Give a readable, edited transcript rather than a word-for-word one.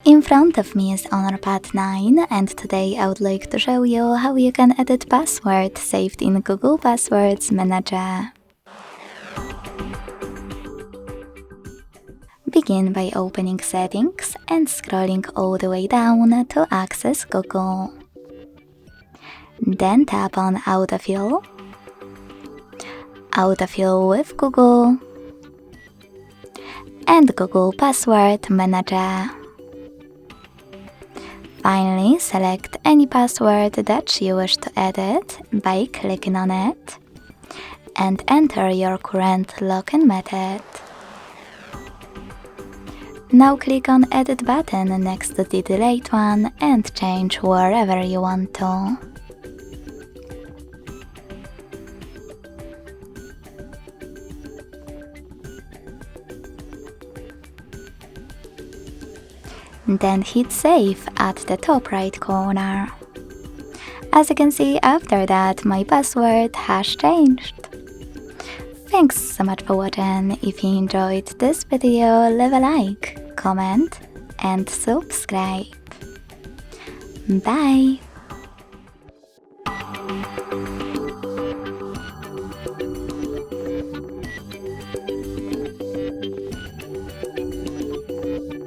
In front of me is Honor 9, and today I would like to show you how you can edit password saved in Google Passwords Manager. Begin by opening Settings and scrolling all the way down to access Google. Then tap on Autofill, Autofill with Google, and Google Password Manager. Finally, select any password that you wish to edit by clicking on it, and enter your current login method. Now click on Edit button next to the Delete one and change wherever you want to. Then hit Save at the top right corner. As you can see, after that my password has changed. Thanks so much for watching. If you enjoyed this video, leave a like, comment and subscribe. Bye!